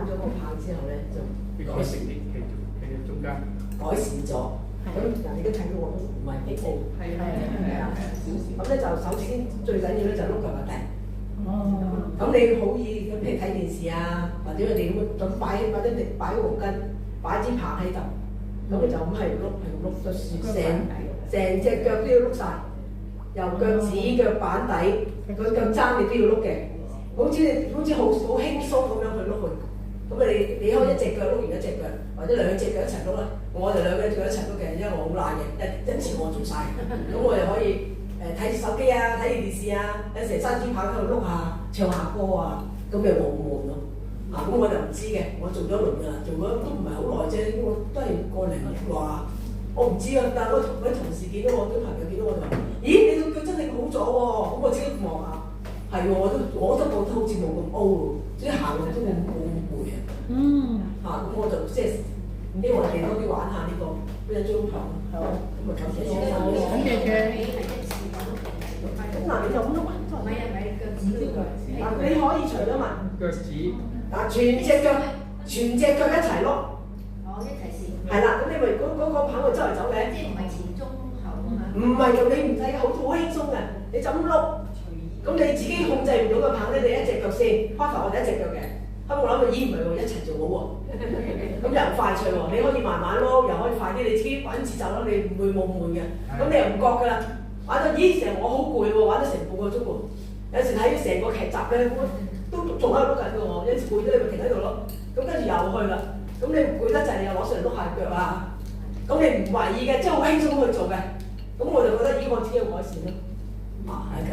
反咗個棒之後咧，就改善啲企中間。改善咗。咁人哋都睇到我都唔係幾好。係啊。咁咧就首先最緊要咧就碌腳個地。咁你好易，譬如睇電視啊，或者你咁擺或者你擺個毛巾，擺支棒喺度，咁你就咁係碌就成隻腳都要碌晒，由腳趾、腳板底、個腳踭你都要碌嘅，好似好輕鬆咁樣去碌佢。咁你可以一隻腳碌完一隻腳，或者兩隻腳一齊碌啦。我就兩隻腳一齊碌嘅，因為我好懶嘅，一次我做晒。咁我又可以睇手機啊，睇電視啊，有時揸支棒喺度碌下，唱下歌啊，咁又冇咁悶咯。咁我就唔知嘅，我做咗輪㗎啦，做咗都唔係好耐啫，我都係個零月啩。我唔知啊，但係我啲同事見到我，啲朋友見到我就話：咦，你個腳真係好咗喎！咁我自己望下，係喎，我都覺得好似冇咁 O 喎，即係行路都冇咁攰啊。咁我就即係希望你哋多啲玩下呢個一張床。好。咁啊，感謝先生。感謝嘅。咁嗱，你就咁碌啊？唔係腳趾嗰個。嗱，你可以除咗問腳趾。嗱，全隻腳一齊碌。一齊試。係啦，咁你咪嗰個棒會周圍走嘅。即係唔係前中後啊嘛？唔係㗎，你唔使好輕鬆嘅，你就咁碌。咁你自己控制唔到個棒咧，你一隻腳先。開頭我哋一隻腳嘅，後尾我諗到咦唔係喎，一齊做好喎。咁又快脆喎，你可以慢慢碌，又可以快啲，你自己揾節奏啦，你唔會冇悶嘅。咁你又唔覺㗎啦，玩到咦成我好攰喎，玩咗成半個鐘喎。有時睇成個劇集咧，我都仲喺度碌緊㗎喎，有時攰咗你咪停喺度咯。咁跟住又去啦。咁你唔攰得滯，你又攞上嚟碌下腳啊！咁你唔懷疑嘅，即係好輕鬆去做嘅。咁我就覺得呢個只有改善咯。係咁。